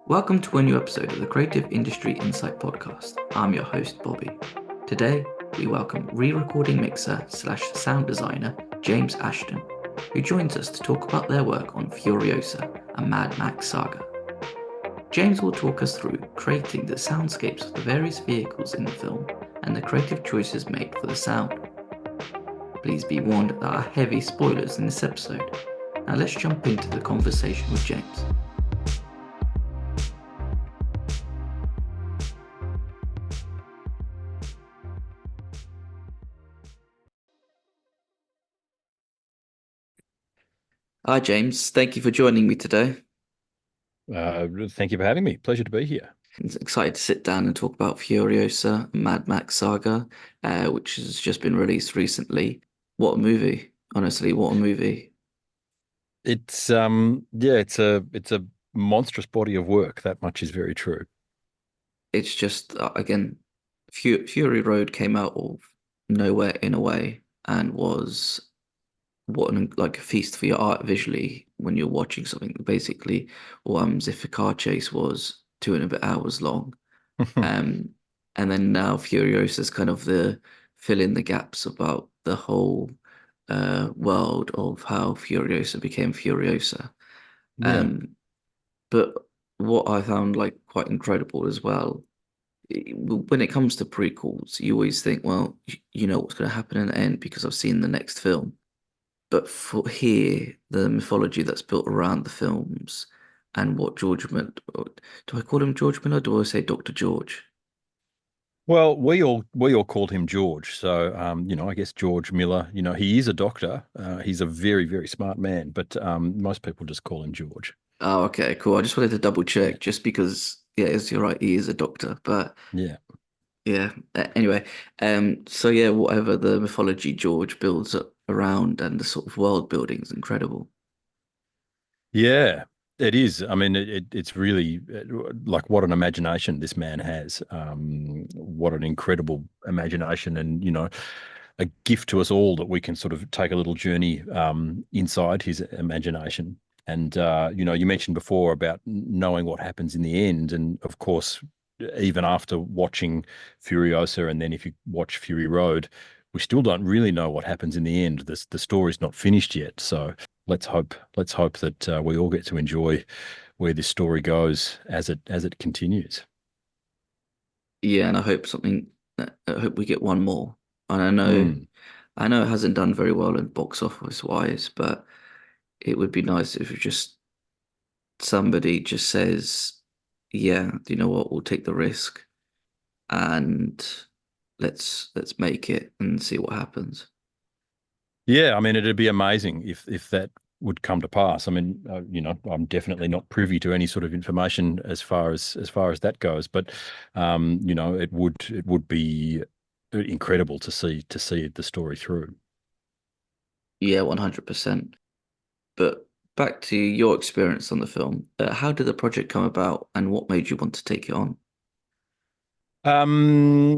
Welcome to a new episode of the Creative Industry Insight podcast. I'm your host, Bobby. Today, we welcome re-recording mixer slash sound designer James Ashton, who joins us to talk about their work on Furiosa, a Mad Max Saga. James will talk us through creating the soundscapes of the various vehicles in the film and the creative choices made for the sound. Please be warned that there are heavy spoilers in this episode. Now let's jump into the conversation with James. Hi, James. Thank you for joining me today. Thank you for having me. Pleasure to be here. I'm excited to sit down and talk about Furiosa, Mad Max Saga, which has just been released recently. What a movie. Honestly, what a movie. It's a monstrous body of work. That much is very true. It's just, again, Fury Road came out of nowhere in a way and was like a feast for your art visually when you're watching something. Basically, if a car chase was 2.5 hours long. Um, and then now Furiosa is kind of the fill in the gaps about the whole world of how Furiosa became Furiosa. Yeah. Um, but what I found like quite incredible as well, when it comes to prequels, you always think, well, you know what's going to happen in the end because I've seen the next film. But for here, the mythology that's built around the films and what George Miller, do I call him George Miller? Or do I say Dr. George? Well, we all called him George. So I guess George Miller, he is a doctor. He's a very, very smart man, but most people just call him George. Oh, okay, cool. I just wanted to double Yeah. check just because, yeah, as you're right, he is a doctor. But Yeah. yeah, anyway, so yeah, whatever the mythology George builds up around and the sort of world building is incredible. Yeah, it is. I mean, it's really like what an imagination this man has. What an incredible imagination, and a gift to us all that we can sort of take a little journey inside his imagination. And you mentioned before about knowing what happens in the end, and of course, even after watching Furiosa, and then if you watch Fury Road, we still don't really know what happens in the end. The story's not finished yet, so let's hope that we all get to enjoy where this story goes as it continues. Yeah, and I hope I hope we get one more. And Mm. I know it hasn't done very well in box office wise, but it would be nice if it just somebody just says, yeah, do you know what? We'll take the risk and let's make it and see what happens. Yeah, I mean, it'd be amazing if that would come to pass. I mean, I'm definitely not privy to any sort of information as far as that goes, but it would be incredible to see the story through. Yeah, 100%. But back to your experience on the film, how did the project come about and what made you want to take it on? I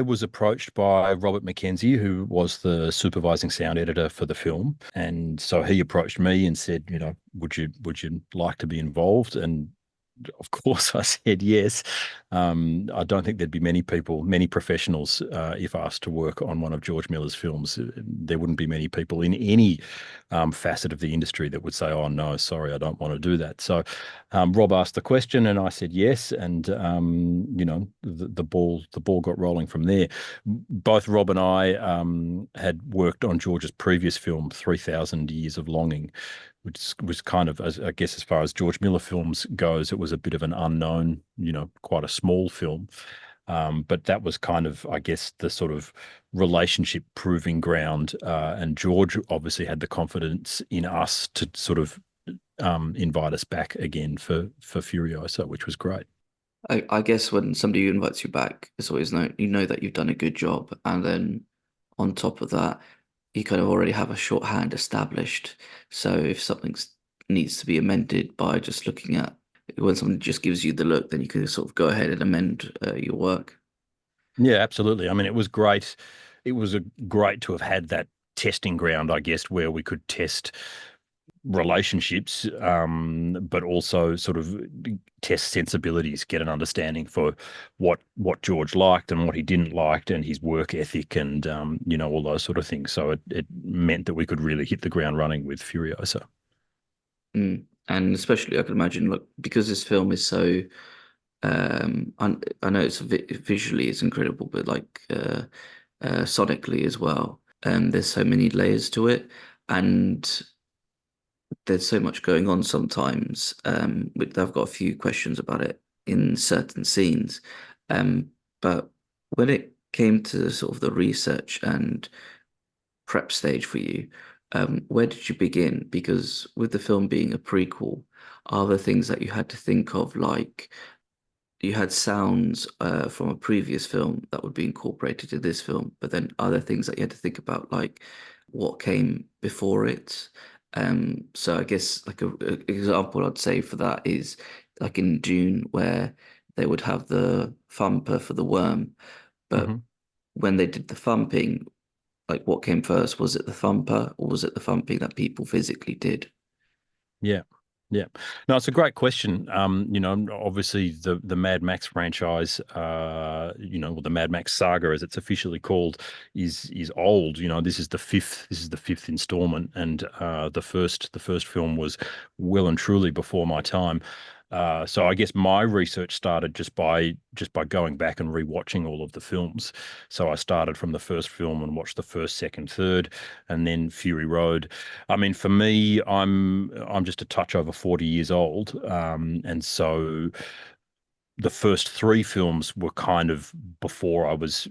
was approached by Robert McKenzie, who was the supervising sound editor for the film, and so he approached me and said, would you like to be involved? And of course, I said yes. I don't think there'd be many people, many professionals, if asked to work on one of George Miller's films. There wouldn't be many people in any facet of the industry that would say, "Oh no, sorry, I don't want to do that." So, Rob asked the question, and I said yes, and the ball got rolling from there. Both Rob and I had worked on George's previous film, 3,000 Years of Longing, which was kind of, I guess, as far as George Miller films goes, it was a bit of an unknown, quite a small film. But that was kind of, I guess, the sort of relationship proving ground. And George obviously had the confidence in us to sort of invite us back again for Furiosa, which was great. I guess when somebody invites you back, it's always you know that you've done a good job, and then on top of that, you kind of already have a shorthand established. So if something needs to be amended by just looking at when someone just gives you the look, then you can sort of go ahead and amend your work. Yeah, absolutely. I mean, it was great. It was great to have had that testing ground, I guess, where we could test relationships, but also sort of test sensibilities, get an understanding for what George liked and what he didn't like, and his work ethic, and all those sort of things. So it meant that we could really hit the ground running with Furiosa. And especially, I can imagine, look, because this film is so, I know it's visually it's incredible, but like sonically as well. There's so many layers to it, and there's so much going on sometimes. I've got a few questions about it in certain scenes. Um, but when it came to sort of the research and prep stage for you, where did you begin? Because with the film being a prequel, are there things that you had to think of, like you had sounds from a previous film that would be incorporated to this film, but then other things that you had to think about, like what came before it. So I guess like a example I'd say for that is like in June where they would have the thumper for the worm, but Hmm. when they did the thumping, like what came first? Was it the thumper or was it the thumping that people physically did? Yeah. Yeah. No, it's a great question. Obviously the Mad Max franchise, or the Mad Max Saga as it's officially called, is old. This is the fifth installment, and the first film was well and truly before my time. So I guess my research started just by going back and rewatching all of the films. So I started from the first film and watched the first, second, third, and then Fury Road. I mean, for me, I'm just a touch over 40 years old, and so the first three films were kind of before I was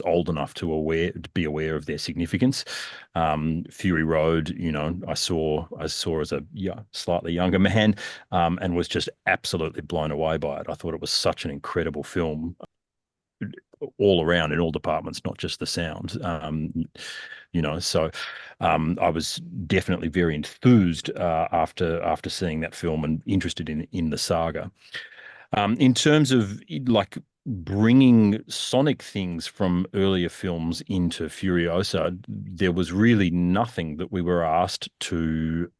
old enough to be aware of their significance. Fury Road, I saw as a slightly younger man, and was just absolutely blown away by it. I thought it was such an incredible film all around in all departments, not just the sound. So I was definitely very enthused after seeing that film and interested in the saga. In terms of like bringing sonic things from earlier films into Furiosa, there was really nothing that we were asked to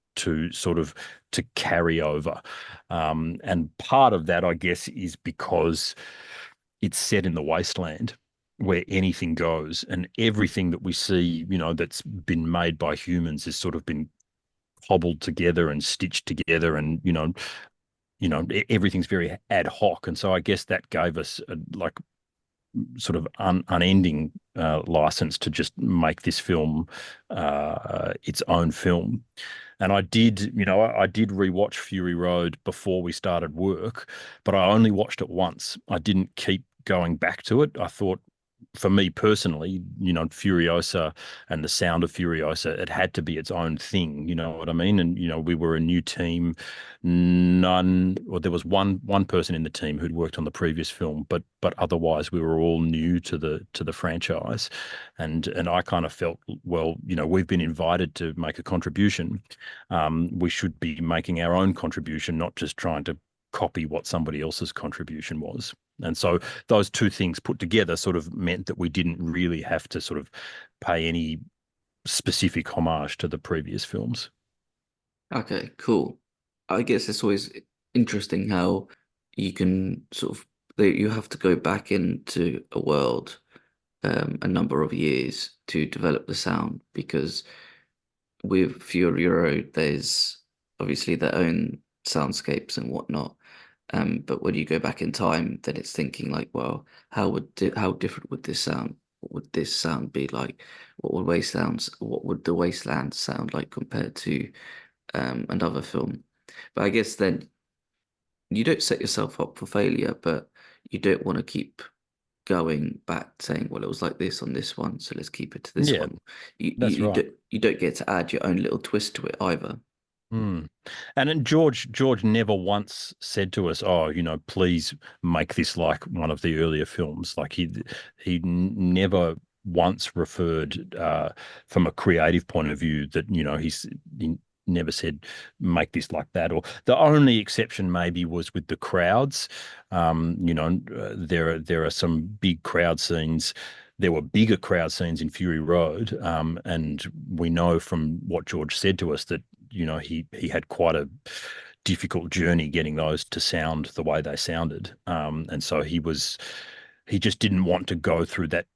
sort of to carry over. And part of that, I guess, is because it's set in the wasteland where anything goes, and everything that we see, that's been made by humans has sort of been cobbled together and stitched together, and everything's very ad hoc. And so I guess that gave us a, like sort of unending license to just make this film its own film. And I did rewatch Fury Road before we started work, but I only watched it once. I didn't keep going back to it. I thought, for me personally, Furiosa and the sound of Furiosa, it had to be its own thing. You know what I mean? And we were a new team. There was one person in the team who'd worked on the previous film, but otherwise we were all new to the franchise, and I kind of felt, well, we've been invited to make a contribution. We should be making our own contribution, not just trying to copy what somebody else's contribution was. And so those two things put together sort of meant that we didn't really have to sort of pay any specific homage to the previous films. Okay, cool. I guess it's always interesting how you can sort of you have to go back into a world a number of years to develop the sound because with Fury Road there's obviously their own soundscapes and whatnot. But when you go back in time, then it's thinking like, well, how different would this sound? What would this sound be like? What would the wasteland sound like compared to another film? But I guess then you don't set yourself up for failure, but you don't want to keep going back saying, well, it was like this on this one, so let's keep it to this Yeah, one. You you, that's you right. don't get to add your own little twist to it either. Mm. And then George never once said to us, "Oh, please make this like one of the earlier films." Like he never once referred from a creative point of view that he never said make this like that. Or the only exception maybe was with the crowds. There are some big crowd scenes. There were bigger crowd scenes in Fury Road, and we know from what George said to us that he had quite a difficult journey getting those to sound the way they sounded. And so he just didn't want to go through that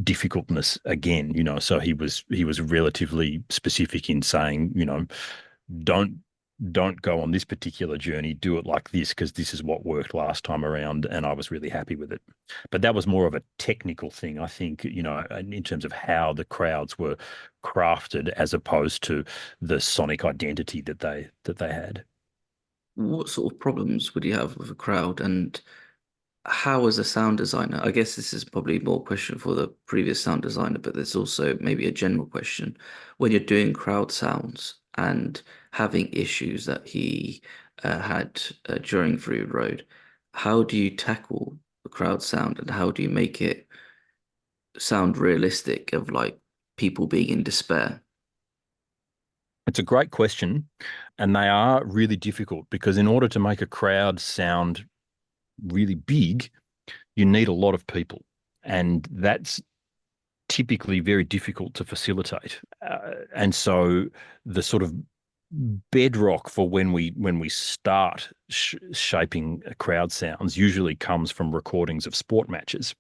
difficultness again, so he was relatively specific in saying, don't don't go on this particular journey, do it like this because this is what worked last time around, and I was really happy with it. But that was more of a technical thing, I think, in terms of how the crowds were crafted as opposed to the sonic identity that they had. What sort of problems would you have with a crowd, and how, as a sound designer, I guess this is probably more a question for the previous sound designer, but there's also maybe a general question when you're doing crowd sounds and having issues that he had during Fury Road, how do you tackle the crowd sound and how do you make it sound realistic of like people being in despair? It's a great question, and they are really difficult because in order to make a crowd sound really big, you need a lot of people, and that's typically very difficult to facilitate. And so the sort of bedrock for when we start shaping crowd sounds usually comes from recordings of sport matches,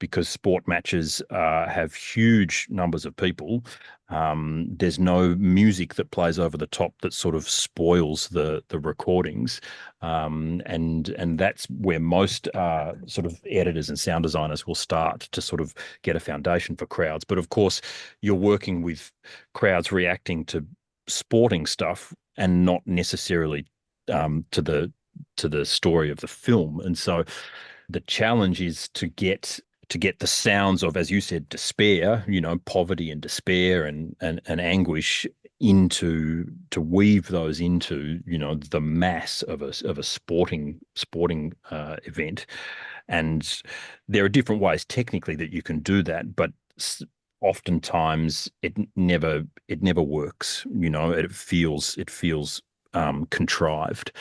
because sport matches have huge numbers of people. There's no music that plays over the top that sort of spoils the recordings, and that's where most sort of editors and sound designers will start to sort of get a foundation for crowds. But of course, you're working with crowds reacting to sporting stuff and not necessarily to the story of the film, and so the challenge is to get the sounds of, as you said, despair, poverty and despair and anguish to weave those into, the mass of a sporting event. And there are different ways technically that you can do that, but oftentimes it never works. It feels contrived.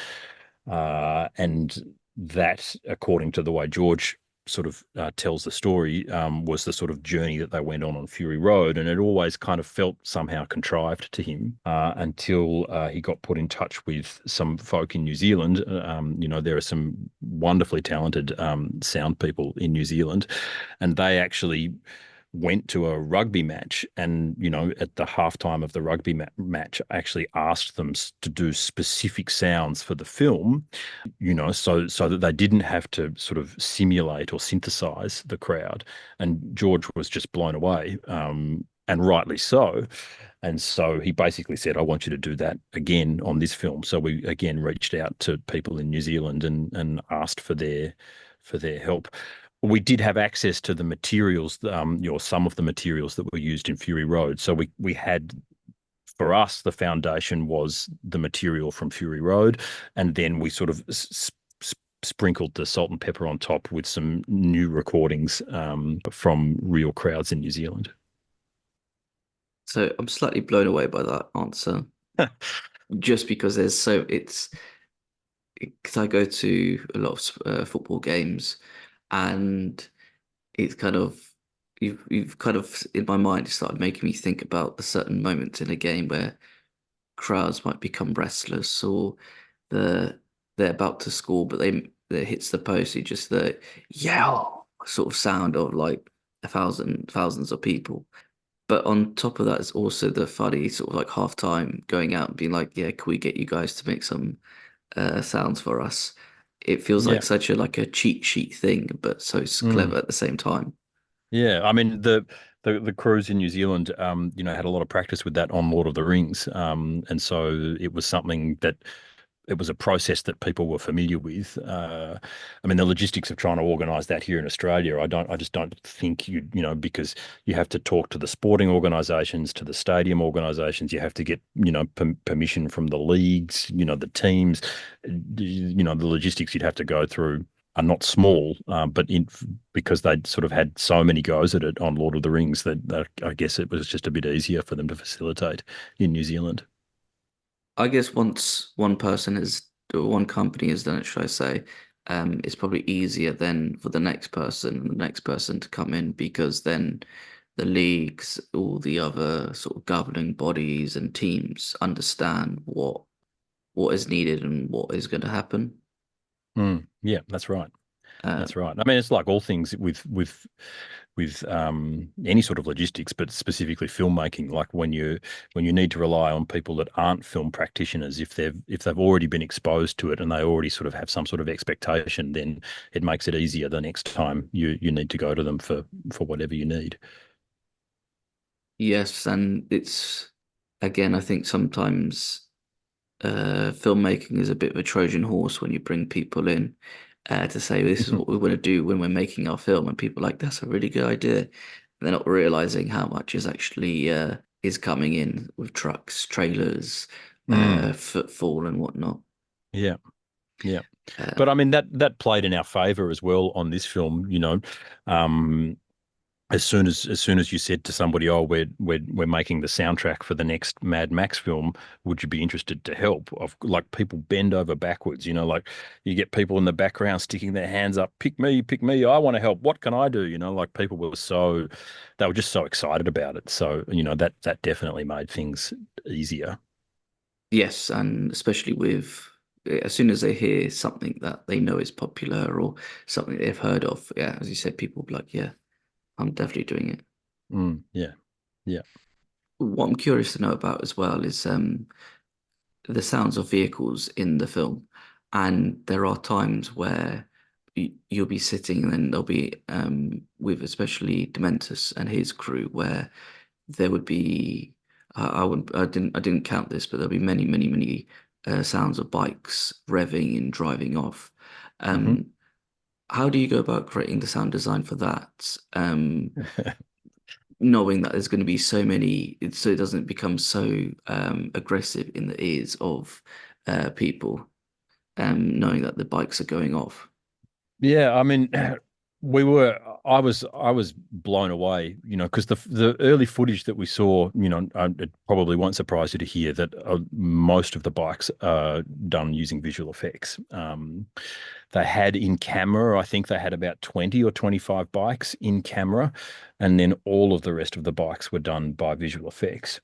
And that, according to the way George sort of tells the story, was the sort of journey that they went on Fury Road, and it always kind of felt somehow contrived to him until he got put in touch with some folk in New Zealand. There are some wonderfully talented sound people in New Zealand, and they actually went to a rugby match, and at the halftime of the rugby match actually asked them to do specific sounds for the film, so that they didn't have to sort of simulate or synthesize the crowd. And George was just blown away, and rightly so. And so he basically said, I want you to do that again on this film. So we again reached out to people in New Zealand and asked for their help. We did have access to the materials, some of the materials that were used in Fury Road. So we had, for us, the foundation was the material from Fury Road, and then we sort of sprinkled the salt and pepper on top with some new recordings from real crowds in New Zealand. So I'm slightly blown away by that answer, just because because I go to a lot of football games, and it's kind of you've kind of in my mind it started making me think about a certain moment in a game where crowds might become restless or the they're about to score but they hits the post, you just the yell sort of sound of like thousands of people. But on top of that is also the funny sort of like halftime going out and being like, yeah, can we get you guys to make some sounds for us? It feels Yeah. like such a cheat sheet thing, but so clever Mm. at the same time. Yeah, I mean the crews in New Zealand, had a lot of practice with that on Lord of the Rings, and so it was something that it was a process that people were familiar with. I mean, the logistics of trying to organise that here in Australia, I just don't think because you have to talk to the sporting organisations, to the stadium organisations, you have to get permission from the leagues, the teams, the logistics you'd have to go through are not small, because they'd sort of had so many goes at it on Lord of the Rings that I guess it was just a bit easier for them to facilitate in New Zealand. I guess once one company has done it, should I say, it's probably easier then for the next person and the next person to come in because then the leagues, all the other sort of governing bodies and teams understand what is needed and what is going to happen. Yeah, that's right. Um, That's right. I mean, it's like all things with any sort of logistics, but specifically filmmaking. Like when you need to rely on people that aren't film practitioners, if they've already been exposed to it and they already sort of have some sort of expectation, then it makes it easier the next time you need to go to them for whatever you need. yes, and it's again, I think sometimes filmmaking is a bit of a Trojan horse when you bring people in to say this is what we want to do when we're making our film, and people are like that's a really good idea. And they're not realizing how much is actually is coming in with trucks, trailers, Mm, footfall, and whatnot. yeah, yeah. Uh, But I mean that played in our favor as well on this film. Um, as soon as you said to somebody, "Oh, we're making the soundtrack for the next Mad Max film. Would you be interested to help?" Like people bend over backwards. Like you get people in the background sticking their hands up, pick me, I want to help. What can I do?" Like people they were just so excited about it. So that definitely made things easier. yes, and especially with as soon as they hear something that they know is popular or something they've heard of, yeah, as you said, people will be like, yeah, I'm definitely doing it. Yeah, yeah. What I'm curious to know about as well is the sounds of vehicles in the film. And there are times where you'll be sitting and then there'll be with especially Dementus and his crew where there would be I didn't count this, but there'll be many sounds of bikes revving and driving off. hmm Um, how do you go about creating the sound design for that? Knowing that there's going to be so many, so it doesn't become so aggressive in the ears of people, knowing that the bikes are going off. Yeah, I mean, we were. I was blown away, because the early footage that we saw, it probably won't surprise you to hear that most of the bikes are done using visual effects. They had in camera, I think they had about 20 or 25 bikes in camera, and then all of the rest of the bikes were done by visual effects.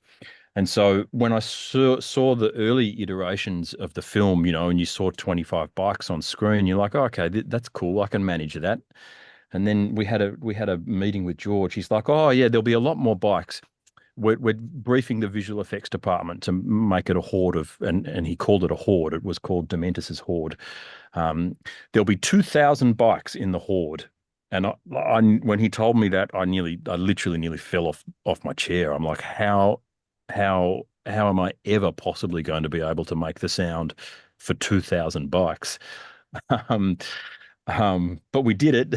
And so when I saw the early iterations of the film, and you saw 25 bikes on screen, you're like, oh, okay, that's cool. I can manage that. And then we had a meeting with George. He's like, oh yeah, there'll be a lot more bikes. We're briefing the visual effects department to make it a horde of, and he called it a horde. It was called Dementus's horde. Um, there'll be 2,000 bikes in the horde. And when he told me that, I literally nearly fell off my chair. I'm like, how am I ever possibly going to be able to make the sound for 2,000 bikes? Um, but we did it.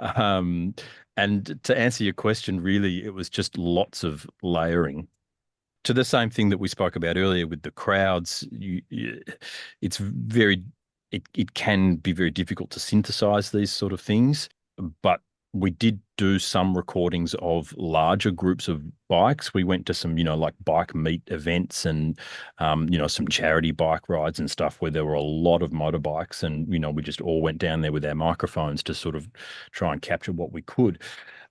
Um, and to answer your question, really, it was just lots of layering to the same thing that we spoke about earlier with the crowds. It's it can be very difficult to synthesize these sort of things, but we did do some recordings of larger groups of bikes. We went to some, like bike meet events and, some charity bike rides and stuff where there were a lot of motorbikes, and we just all went down there with our microphones to sort of try and capture what we could.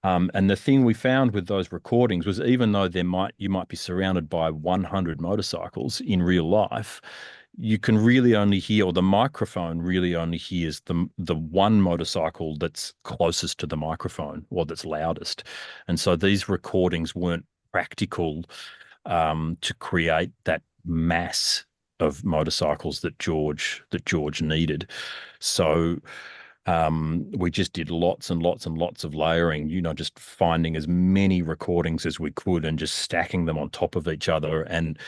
And the thing we found with those recordings was even though you might be surrounded by 100 motorcycles in real life, you can really only hear, or the microphone really only hears the one motorcycle that's closest to the microphone or that's loudest. And so these recordings weren't practical to create that mass of motorcycles that George needed. So we just did lots and lots and lots of layering, just finding as many recordings as we could and just stacking them on top of each other and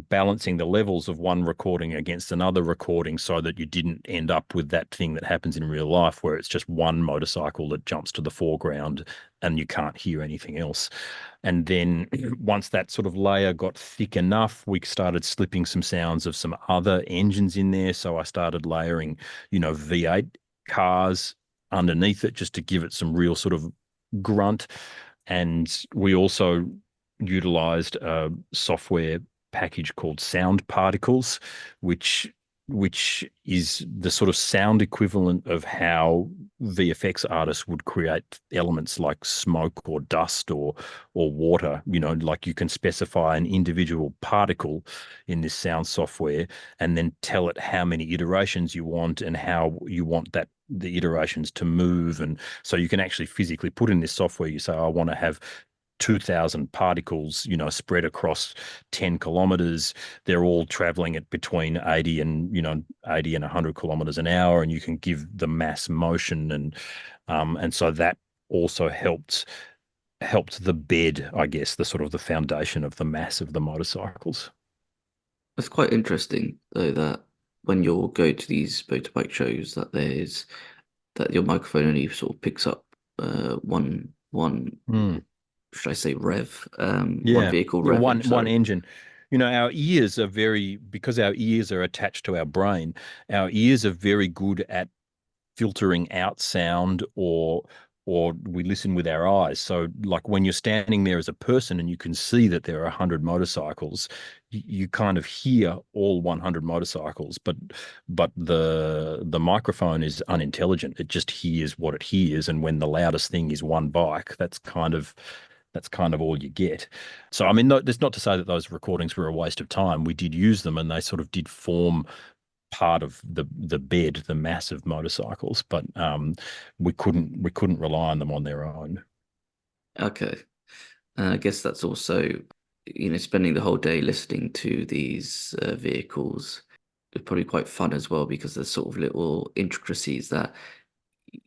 balancing the levels of one recording against another recording so that you didn't end up with that thing that happens in real life where it's just one motorcycle that jumps to the foreground and you can't hear anything else. And then once that sort of layer got thick enough, we started slipping some sounds of some other engines in there. So I started layering, V8 cars underneath it just to give it some real sort of grunt. And we also utilized a software package called Sound Particles, which which is the sort of sound equivalent of how VFX artists would create elements like smoke or dust or water. Like you can specify an individual particle in this sound software and then tell it how many iterations you want and how you want the iterations to move. And so you can actually physically put in this software, you say, I want to have 2,000 particles, spread across 10 kilometers. They're all traveling at between 80 and 100 kilometers an hour, and you can give the mass motion, and so that also helped the bed, I guess, the sort of the foundation of the mass of the motorcycles. It's quite interesting though that when you go to these motorbike shows, that your microphone only sort of picks up one Mm. should I say rev, one Yeah. vehicle Yeah, revving. one Sorry. engine. Our ears are because our ears are attached to our brain, our ears are very good at filtering out sound, or we listen with our eyes. So like when you're standing there as a person and you can see that there are 100 motorcycles, you kind of hear all 100 motorcycles, but the microphone is unintelligent. It just hears what it hears, and when the loudest thing is one bike, that's kind of all you get. So I mean, that's not to say that those recordings were a waste of time. We did use them, and they sort of did form part of the bed, the massive motorcycles, but we couldn't rely on them on their own. Okay. I guess that's also, spending the whole day listening to these vehicles is probably quite fun as well because there's sort of little intricacies that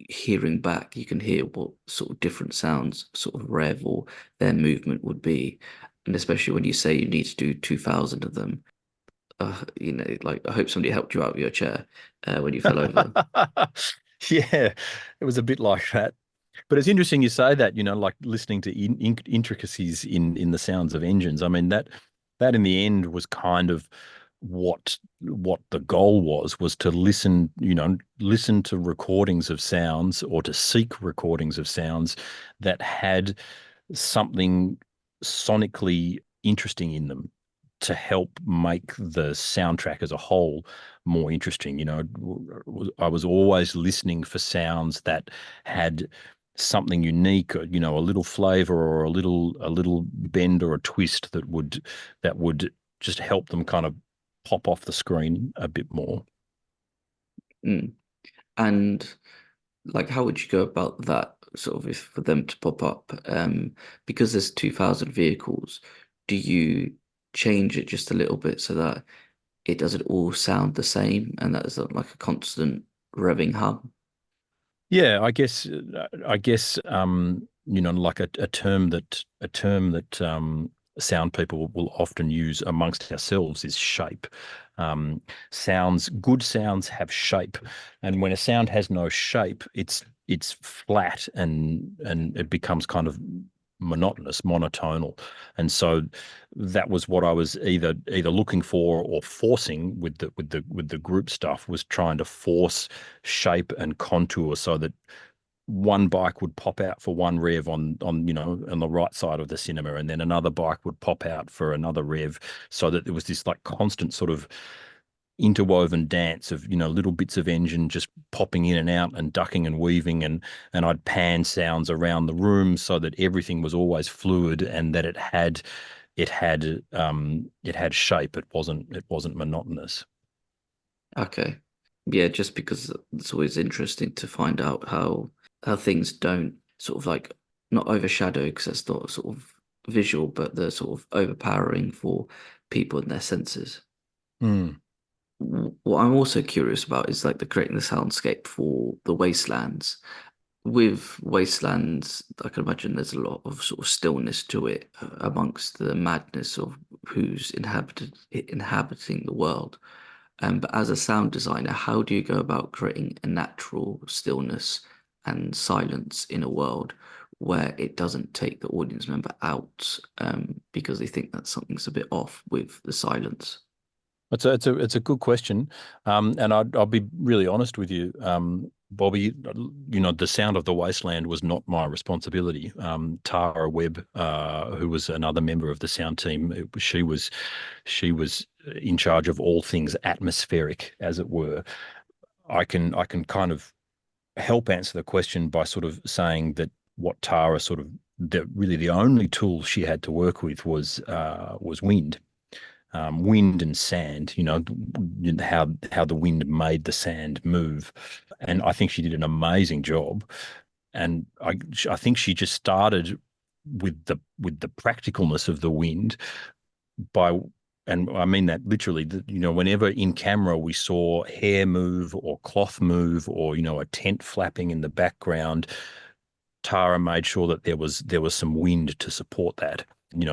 hearing back, you can hear what sort of different sounds, sort of rev or their movement would be. And especially when you say you need to do 2,000 of them, like I hope somebody helped you out with your chair when you fell over. Yeah, it was a bit like that. But it's interesting you say that, like listening to intricacies in the sounds of engines. I mean, that in the end was kind of what the goal was to listen to recordings of sounds, or to seek recordings of sounds that had something sonically interesting in them to help make the soundtrack as a whole more interesting. I was always listening for sounds that had something unique, a little flavor, or a little bend or a twist that would just help them kind of pop off the screen a bit more. Mm. And like, how would you go about that sort of if for them to pop up? Because there's 2,000 vehicles, do you change it just a little bit so that it doesn't all sound the same and that is like a constant revving hum? Yeah, I guess like a term that sound people will often use amongst ourselves is shape. Good sounds have shape, and when a sound has no shape, it's flat, and it becomes kind of monotonous, monotonal. And so that was what I was either looking for or forcing with the group stuff, was trying to force shape and contour so that one bike would pop out for one rev on the right side of the cinema, and then another bike would pop out for another rev, so that there was this like constant sort of interwoven dance of little bits of engine just popping in and out and ducking and weaving, and I'd pan sounds around the room so that everything was always fluid, and that it had shape. It wasn't monotonous. Okay. Yeah, just because it's always interesting to find out how things don't sort of like not overshadow because that's not sort of visual, but they're sort of overpowering for people and their senses. Mm. What I'm also curious about is like the creating the soundscape for the wastelands. With wastelands, I can imagine there's a lot of sort of stillness to it amongst the madness of who's inhabiting the world. But as a sound designer, how do you go about creating a natural stillness and silence in a world where it doesn't take the audience member out because they think that something's a bit off with the silence? It's a good question, and I'll be really honest with you, Bobby. The sound of the wasteland was not my responsibility. Tara Webb, who was another member of the sound team, she was in charge of all things atmospheric, as it were. I can kind of help answer the question by sort of saying that what Tara sort of really the only tool she had to work with was wind. Wind and sand, how the wind made the sand move, and I think she did an amazing job. And I think she just started with the practicalness of the wind by, and I mean that literally, whenever in camera we saw hair move or cloth move or, a tent flapping in the background, Tara made sure that there was some wind to support that.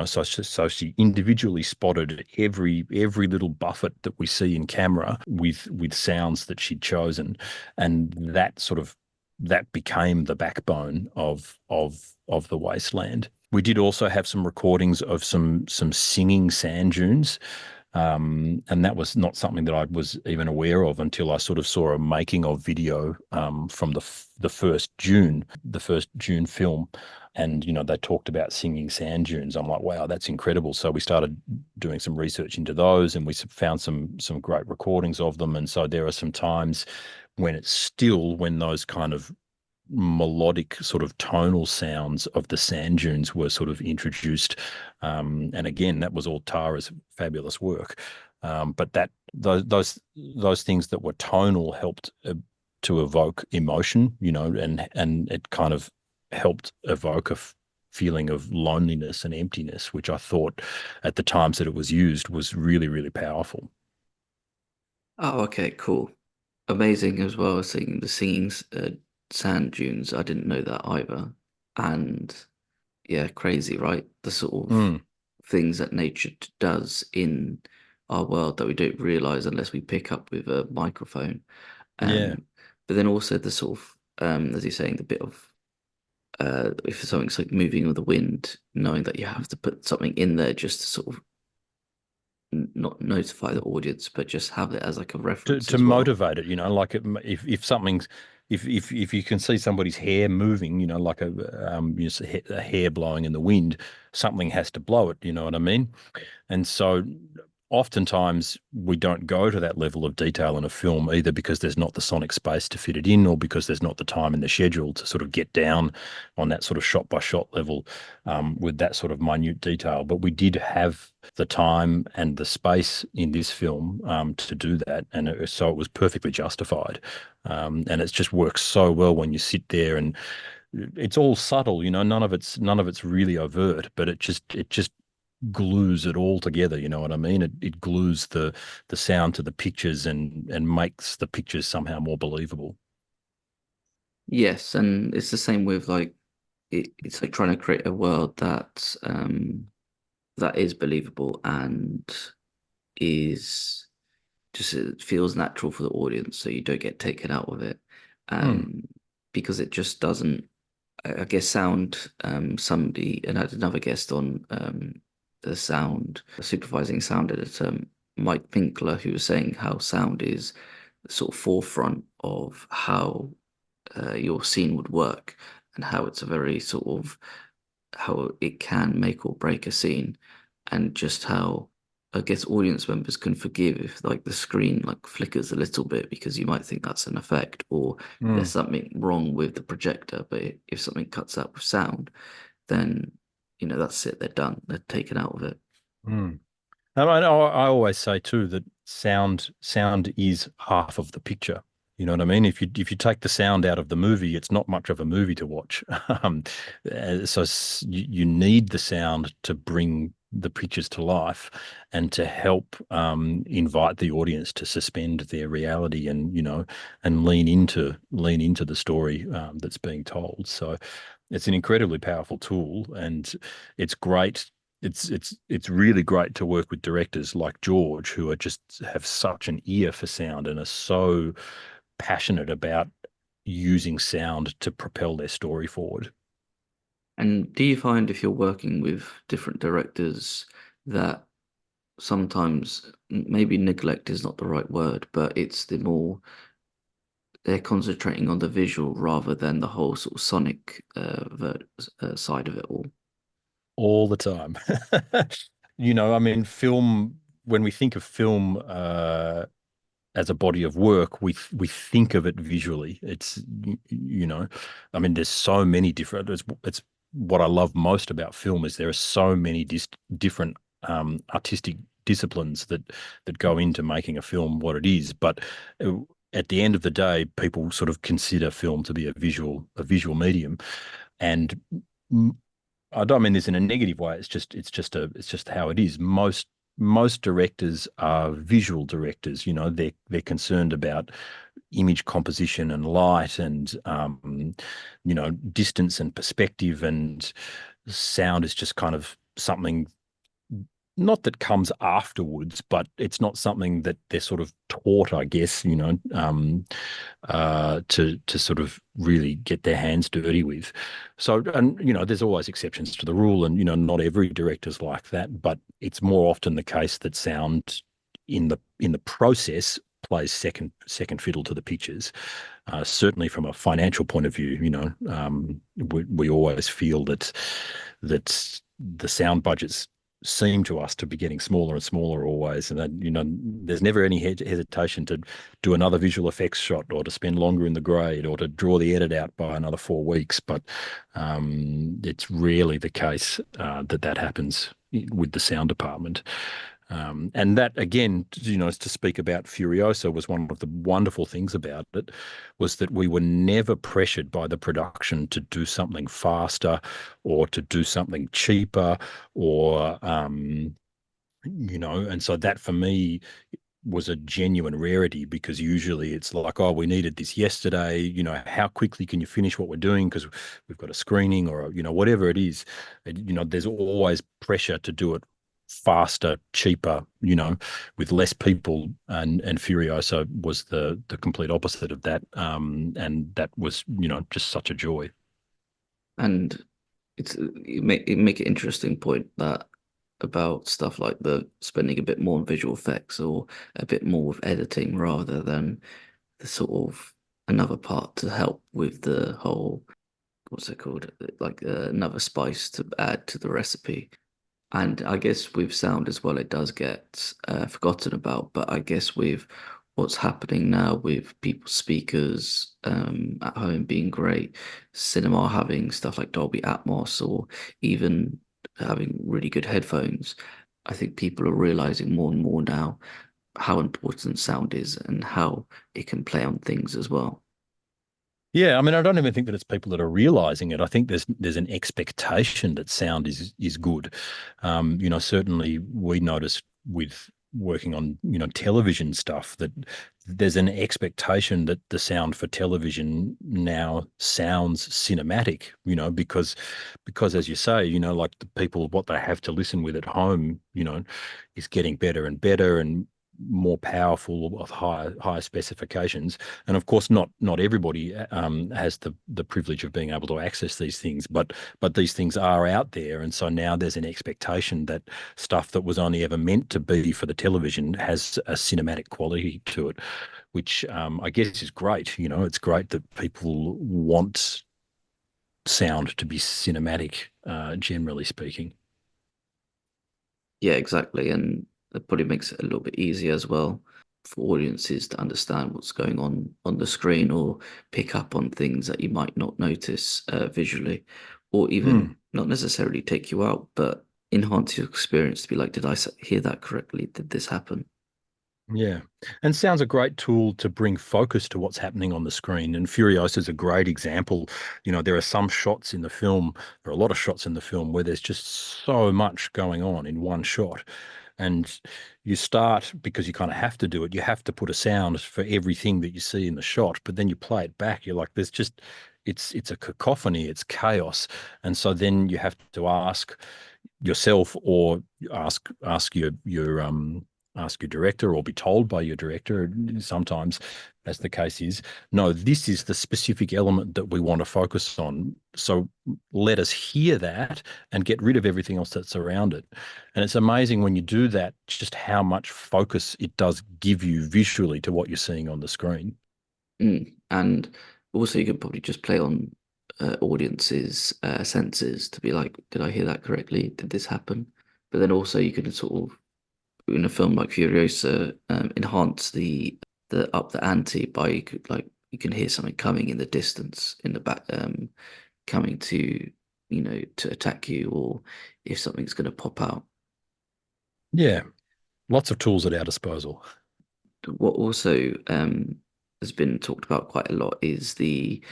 So she individually spotted every little buffet that we see in camera with sounds that she'd chosen, and that became the backbone of the wasteland. We did also have some recordings of some singing sand dunes, and that was not something that I was even aware of until I sort of saw a making of video from the first Dune film, and they talked about singing sand dunes. I'm like, wow, that's incredible. So we started doing some research into those, and we found some great recordings of them. And so there are some times when those kind of melodic sort of tonal sounds of the sand dunes were sort of introduced. And again, that was all Tara's fabulous work. But those things that were tonal helped to evoke emotion, and it kind of helped evoke a feeling of loneliness and emptiness, which I thought at the times that it was used was really, really powerful. Oh, okay, cool. Amazing as well as seeing the singing sand dunes. I didn't know that either. And yeah, crazy, right? The sort of Mm, things that nature does in our world that we don't realize unless we pick up with a microphone. yeah. But then also the sort of, as you're saying, the bit of if something's like moving with the wind, knowing that you have to put something in there just to sort of not notify the audience, but just have it as like a to reference to as well. motivate it, like if something's if you can see somebody's hair moving, like a hair blowing in the wind, something has to blow it. You know what I mean? And so oftentimes we don't go to that level of detail in a film either because there's not the sonic space to fit it in or because there's not the time in the schedule to sort of get down on that sort of shot by shot level with that sort of minute detail. But we did have the time and the space in this film to do that. And so it was perfectly justified. And it just works so well when you sit there and it's all subtle, none of it's really overt, but it just glues it all together. You know what I mean? It glues the sound to the pictures and makes the pictures somehow more believable. Yes, and it's the same with like it's like trying to create a world that is believable and is just it feels natural for the audience, so you don't get taken out of it. Mm, Um, because it just doesn't. I guess sound. Somebody and I had another guest on the sound supervising sound editor, Mike Pinkler, who was saying how sound is the sort of forefront of how your scene would work and how it's a very sort of how it can make or break a scene and just how I guess audience members can forgive if like the screen like flickers a little bit because you might think that's an effect or there's mm, something wrong with the projector. But if something cuts out with sound, then that's it. They're done. They're taken out of it. mm. I always say too that sound is half of the picture. You know what I mean? If you take the sound out of the movie, it's not much of a movie to watch. Um, you need the sound to bring the pictures to life and to help invite the audience to suspend their reality and and lean into the story that's being told. So it's an incredibly powerful tool, and it's great it's really great to work with directors like George, who are just have such an ear for sound and are so passionate about using sound to propel their story forward. And do you find if you're working with different directors that sometimes maybe neglect is not the right word, but it's the more they're concentrating on the visual rather than the whole sort of sonic side of it all. All the time. I mean, film when we think of film as a body of work, we think of it visually. I mean, there's so many different. It's what I love most about film is there are so many different artistic disciplines that go into making a film what it is. But at the end of the day, people sort of consider film to be a visual medium, and I don't mean this in a negative way. It's just how it is. Most directors are visual directors. They're concerned about image composition and light and distance and perspective, and sound is just kind of something not that comes afterwards, but it's not something that they're sort of taught, I guess, to sort of really get their hands dirty with. So, and there's always exceptions to the rule, and not every director's like that, but it's more often the case that sound in the process plays second fiddle to the pictures. Certainly, from a financial point of view, we always feel that the sound budgets seem to us to be getting smaller and smaller always, and that there's never any hesitation to do another visual effects shot or to spend longer in the grade or to draw the edit out by another 4 weeks. But it's rarely the case that happens with the sound department. And that, again, to speak about Furiosa, was one of the wonderful things about it, was that we were never pressured by the production to do something faster or to do something cheaper or, and so that for me was a genuine rarity, because usually it's like, oh, we needed this yesterday, how quickly can you finish what we're doing because we've got a screening or, whatever it is. There's always pressure to do it faster, cheaper, with less people, and Furiosa was the complete opposite of that, and that was just such a joy. And you make an interesting point that about stuff like the spending a bit more on visual effects or a bit more with editing rather than the sort of another part to help with the whole, what's it called, like another spice to add to the recipe. And I guess with sound as well, it does get forgotten about. But I guess with what's happening now with people's speakers at home being great, cinema having stuff like Dolby Atmos, or even having really good headphones, I think people are realizing more and more now how important sound is and how it can play on things as well. Yeah, I mean, I don't even think that it's people that are realizing it. I think there's an expectation that sound is good. Certainly we noticed with working on television stuff that there's an expectation that the sound for television now sounds cinematic. Because as you say, like the people, what they have to listen with at home, is getting better and better and more powerful, of higher specifications. And of course, not everybody has the privilege of being able to access these things, but these things are out there, and so now there's an expectation that stuff that was only ever meant to be for the television has a cinematic quality to it, which I guess is great. It's great that people want sound to be cinematic, generally speaking. Yeah, exactly. And it probably makes it a little bit easier as well for audiences to understand what's going on the screen or pick up on things that you might not notice visually, or even Mm. not necessarily take you out, but enhance your experience to be like, did I hear that correctly? Did this happen? Yeah. And sound's a great tool to bring focus to what's happening on the screen. And Furiosa is a great example. There are some shots in the film, there are a lot of shots in the film where there's just so much going on in one shot. And you start, because you kind of have to do it, you have to put a sound for everything that you see in the shot, but then you play it back, you're like, it's a cacophony, it's chaos. And so then you have to ask yourself, or ask your director, or be told by your director sometimes, as the case is, no, this is the specific element that we want to focus on, so let us hear that and get rid of everything else that's around it. And it's amazing when you do that, just how much focus it does give you visually to what you're seeing on the screen. And also, you could probably just play on audiences' senses to be like, did I hear that correctly? Did this happen? But then also, you can sort of in a film like Furiosa, enhance the up the ante by you can hear something coming in the distance in the back, coming to to attack you, or if something's going to pop out. Yeah, lots of tools at our disposal. What also has been talked about quite a lot is the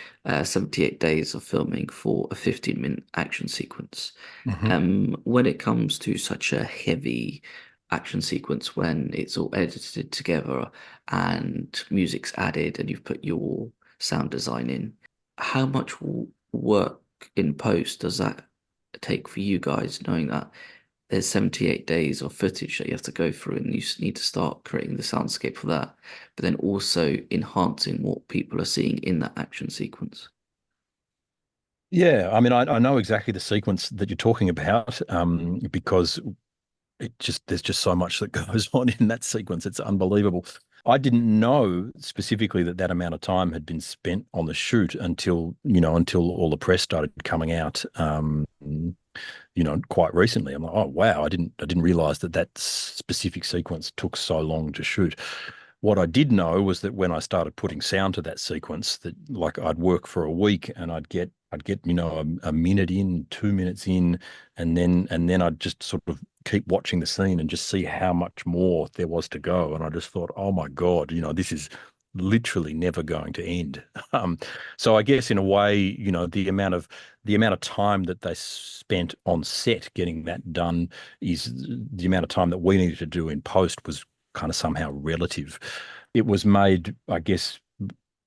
78 days of filming for a 15-minute action sequence. Hmm. When it comes to such a heavy action sequence, when it's all edited together and music's added and you've put your sound design in, how much work in post does that take for you guys, knowing that there's 78 days of footage that you have to go through and you need to start creating the soundscape for that, but then also enhancing what people are seeing in that action sequence? Yeah, I mean, I know exactly the sequence that you're talking about, because there's just so much that goes on in that sequence. It's unbelievable. I didn't know specifically that that amount of time had been spent on the shoot until all the press started coming out, quite recently. I'm like, oh wow, I didn't realize that that specific sequence took so long to shoot. What I did know was that when I started putting sound to that sequence, that like I'd work for a week and I'd get a minute in, 2 minutes in, and then I'd just sort of keep watching the scene and just see how much more there was to go. And I just thought, oh my God, this is literally never going to end. Um, so I guess in a way, the amount of time that they spent on set getting that done is the amount of time that we needed to do in post was kind of somehow relative. It was made, I guess,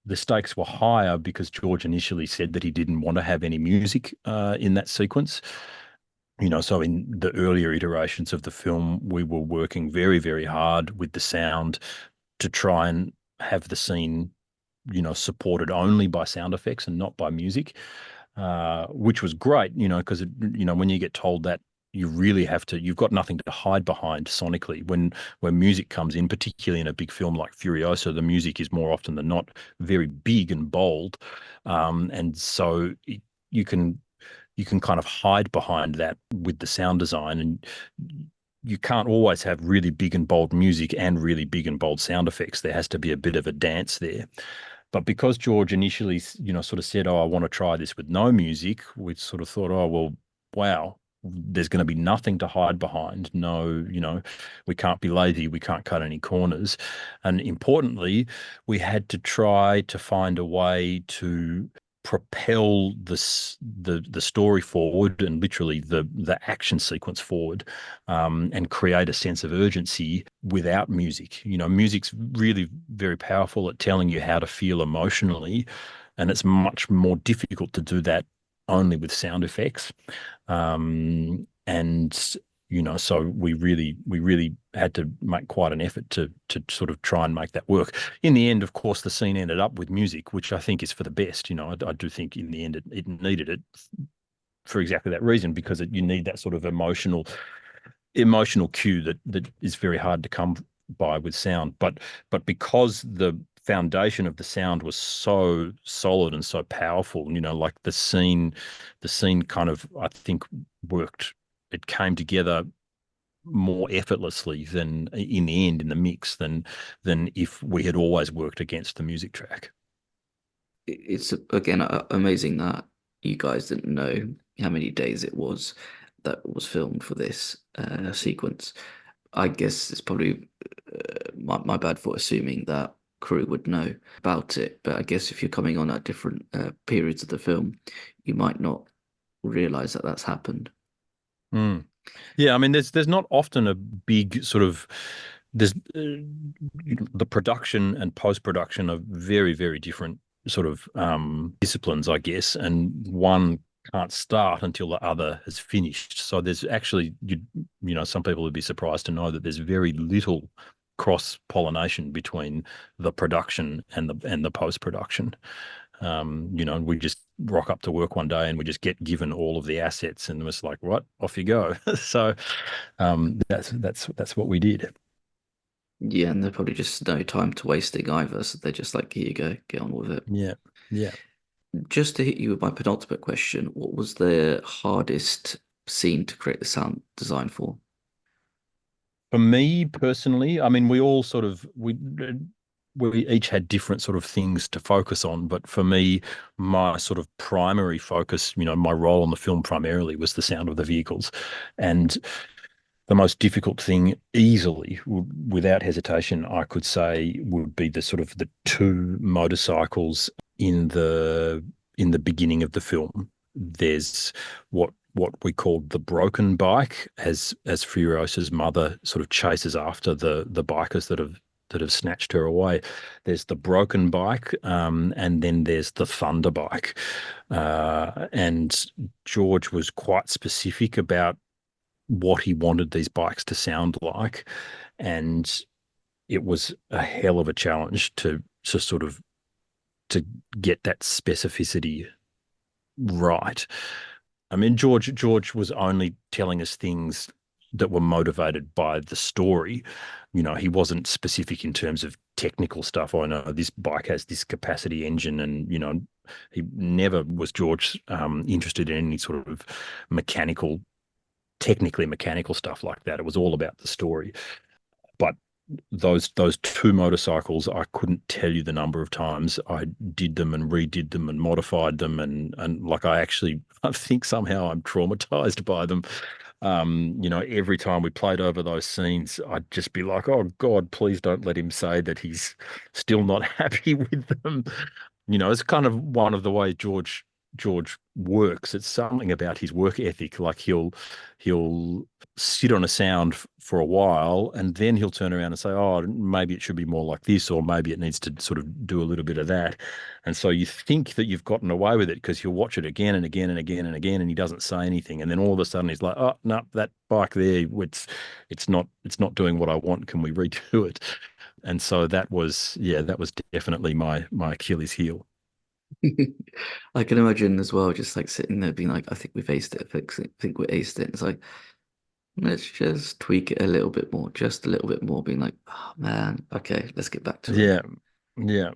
the stakes were higher because George initially said that he didn't want to have any music in that sequence. So in the earlier iterations of the film, we were working very, very hard with the sound to try and have the scene, supported only by sound effects and not by music, which was great, because when you get told that you've got nothing to hide behind sonically when music comes in, particularly in a big film like Furiosa, the music is more often than not very big and bold, and so you can you can kind of hide behind that with the sound design, and you can't always have really big and bold music and really big and bold sound effects. There has to be a bit of a dance there. But because George initially, sort of said, "Oh, I want to try this with no music," we sort of thought, "Oh, well, wow, there's going to be nothing to hide behind. No, we can't be lazy. We can't cut any corners." And importantly, we had to try to find a way to propel the story forward and literally the action sequence forward, and create a sense of urgency without music. Music's really very powerful at telling you how to feel emotionally, and it's much more difficult to do that only with sound effects. And so we really had to make quite an effort to sort of try and make that work. In the end, of course, the scene ended up with music, which I think is for the best. I do think in the end it needed it for exactly that reason, because you need that sort of emotional cue that is very hard to come by with sound. But because the foundation of the sound was so solid and so powerful, like the scene kind of, I think, worked. It came together more effortlessly than in the end in the mix than if we had always worked against the music track. It's again amazing that you guys didn't know how many days it was that was filmed for this sequence. I guess it's probably my bad for assuming that crew would know about it. But I guess if you're coming on at different periods of the film, you might not realize that that's happened. Mm. Yeah, I mean, there's not often a big sort of there's the production and post production are very, very different sort of disciplines, I guess, and one can't start until the other has finished. So there's actually some people would be surprised to know that there's very little cross pollination between the production and the post production. We just rock up to work one day and we just get given all of the assets and it's like, right, off you go. So that's what we did. Yeah, and there's probably just no time to wasting either. So they're just like, here you go, get on with it. Yeah, yeah. Just to hit you with my penultimate question, what was the hardest scene to create the sound design for? For me personally, I mean, we each had different sort of things to focus on, but for me, my sort of primary focus, my role on the film primarily was the sound of the vehicles, and the most difficult thing, easily, without hesitation, I could say, would be the sort of the two motorcycles in the beginning of the film. There's what we called the broken bike, as Furiosa's mother sort of chases after the bikers that have snatched her away. There's the broken bike, and then there's the thunder bike. And George was quite specific about what he wanted these bikes to sound like, and it was a hell of a challenge to sort of to get that specificity right. I mean, George was only telling us things that were motivated by the story. He wasn't specific in terms of technical stuff. I know this bike has this capacity engine, and he never was George interested in any sort of technically mechanical stuff like that. It was all about the story. But those two motorcycles, I couldn't tell you the number of times I did them and redid them and modified them, and like I think somehow I'm traumatized by them. Every time we played over those scenes, I'd just be like, "Oh God, please don't let him say that he's still not happy with them." It's kind of one of the ways George works. It's something about his work ethic. Like he'll sit on a sound for a while, and then he'll turn around and say, "Oh, maybe it should be more like this, or maybe it needs to sort of do a little bit of that." And so you think that you've gotten away with it because he'll watch it again and again and again and again, and he doesn't say anything. And then all of a sudden he's like, "Oh no, that bike there, it's not doing what I want. Can we redo it?" And so that was definitely my Achilles heel. I can imagine as well, just like sitting there being like, I think we've aced it, I think we aced it. It's like, let's just tweak it a little bit more, just a little bit more, being like, oh man, okay, let's get back to it. Yeah, yeah.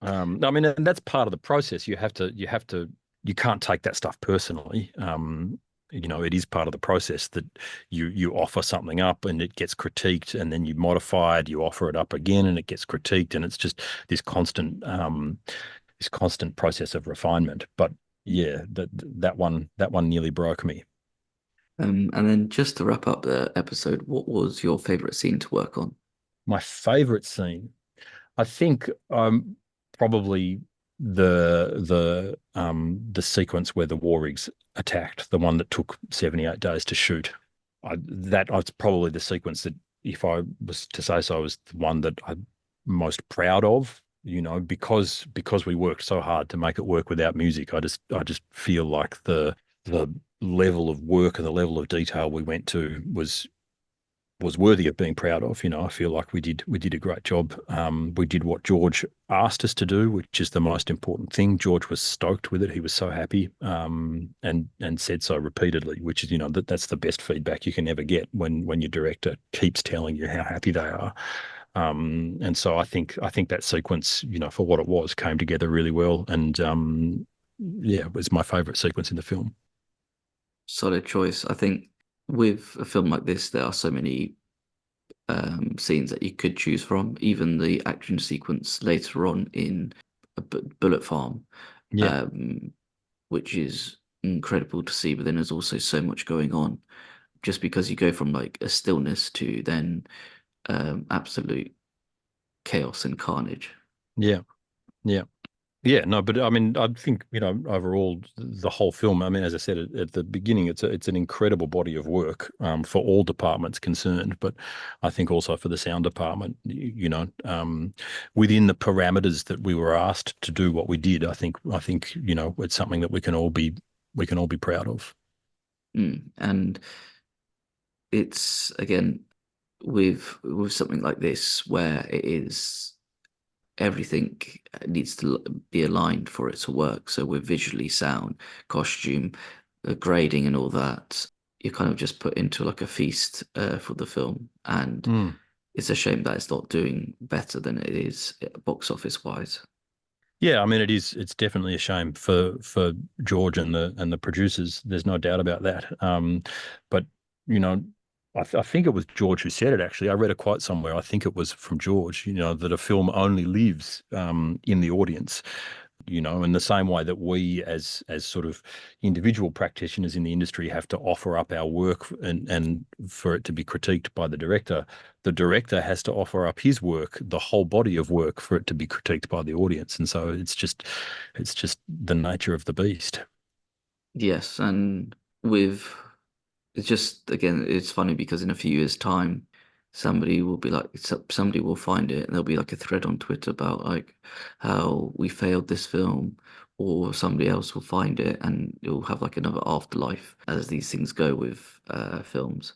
I mean, and that's part of the process. You can't take that stuff personally. It is part of the process that you offer something up and it gets critiqued, and then you modify it, you offer it up again and it gets critiqued, and it's just this constant process of refinement. But yeah, that one nearly broke me. And then just to wrap up the episode, what was your favorite scene to work on? My favorite scene, I think, probably the sequence where the war rigs attacked, the one that took 78 days to shoot. That was probably the sequence that, if I was to say so, was the one that I'm most proud of. Because we worked so hard to make it work without music. I just feel like the level of work and the level of detail we went to was worthy of being proud of. I feel like we did a great job. We did what George asked us to do, which is the most important thing. George was stoked with it. He was so happy, and said so repeatedly, which is, that's the best feedback you can ever get when your director keeps telling you how happy they are. And so I think that sequence, for what it was, came together really well, and yeah, it was my favorite sequence in the film. Solid choice. I think with a film like this, there are so many scenes that you could choose from. Even the action sequence later on in a Bullet Farm, Yeah. um, which is incredible to see. But then there's also so much going on, just because you go from like a stillness to then absolute chaos and carnage. Yeah. Yeah. Yeah, no, but I mean, I think, overall, the whole film, I mean, as I said at the beginning, it's an incredible body of work, for all departments concerned, but I think also for the sound department, within the parameters that we were asked to do what we did. I think, it's something that we can all be proud of. And it's again with something like this where it is everything needs to be aligned for it to work. So with visually sound, costume, grading, and all that, you're kind of just put into like a feast for the film. And Mm. it's a shame that it's not doing better than it is box office wise. Yeah, I mean, it's definitely a shame for George and the producers. There's no doubt about that. But you know, I think it was George who said it, actually. I read a quote somewhere. I think it was from George, that a film only lives in the audience, in the same way that we as sort of individual practitioners in the industry have to offer up our work and for it to be critiqued by the director has to offer up his work, the whole body of work, for it to be critiqued by the audience. And so it's just the nature of the beast. Yes, and with it's just again, it's funny because in a few years' time, somebody will be like, somebody will find it, and there'll be like a thread on Twitter about like how we failed this film, or somebody else will find it, and it'll have like another afterlife, as these things go with films.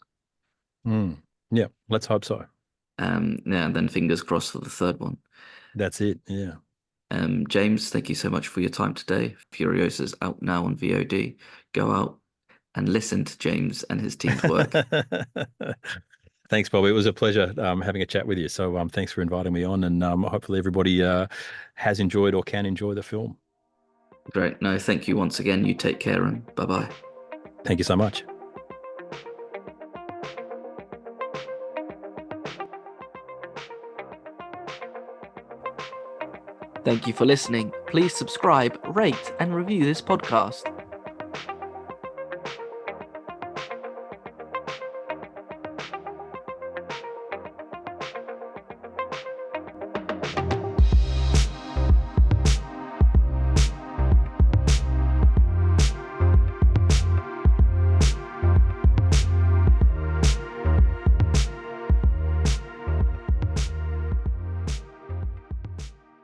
Mm. Yeah, let's hope so. Yeah, and then fingers crossed for the third one. That's it. Yeah. James, thank you so much for your time today. Furiosa's out now on VOD. Go out and listen to James and his team's work. Thanks, Bob. It was a pleasure having a chat with you. So thanks for inviting me on, and hopefully everybody has enjoyed or can enjoy the film. Great. No, thank you once again. You take care and bye bye. Thank you so much. Thank you for listening. Please subscribe, rate, and review this podcast.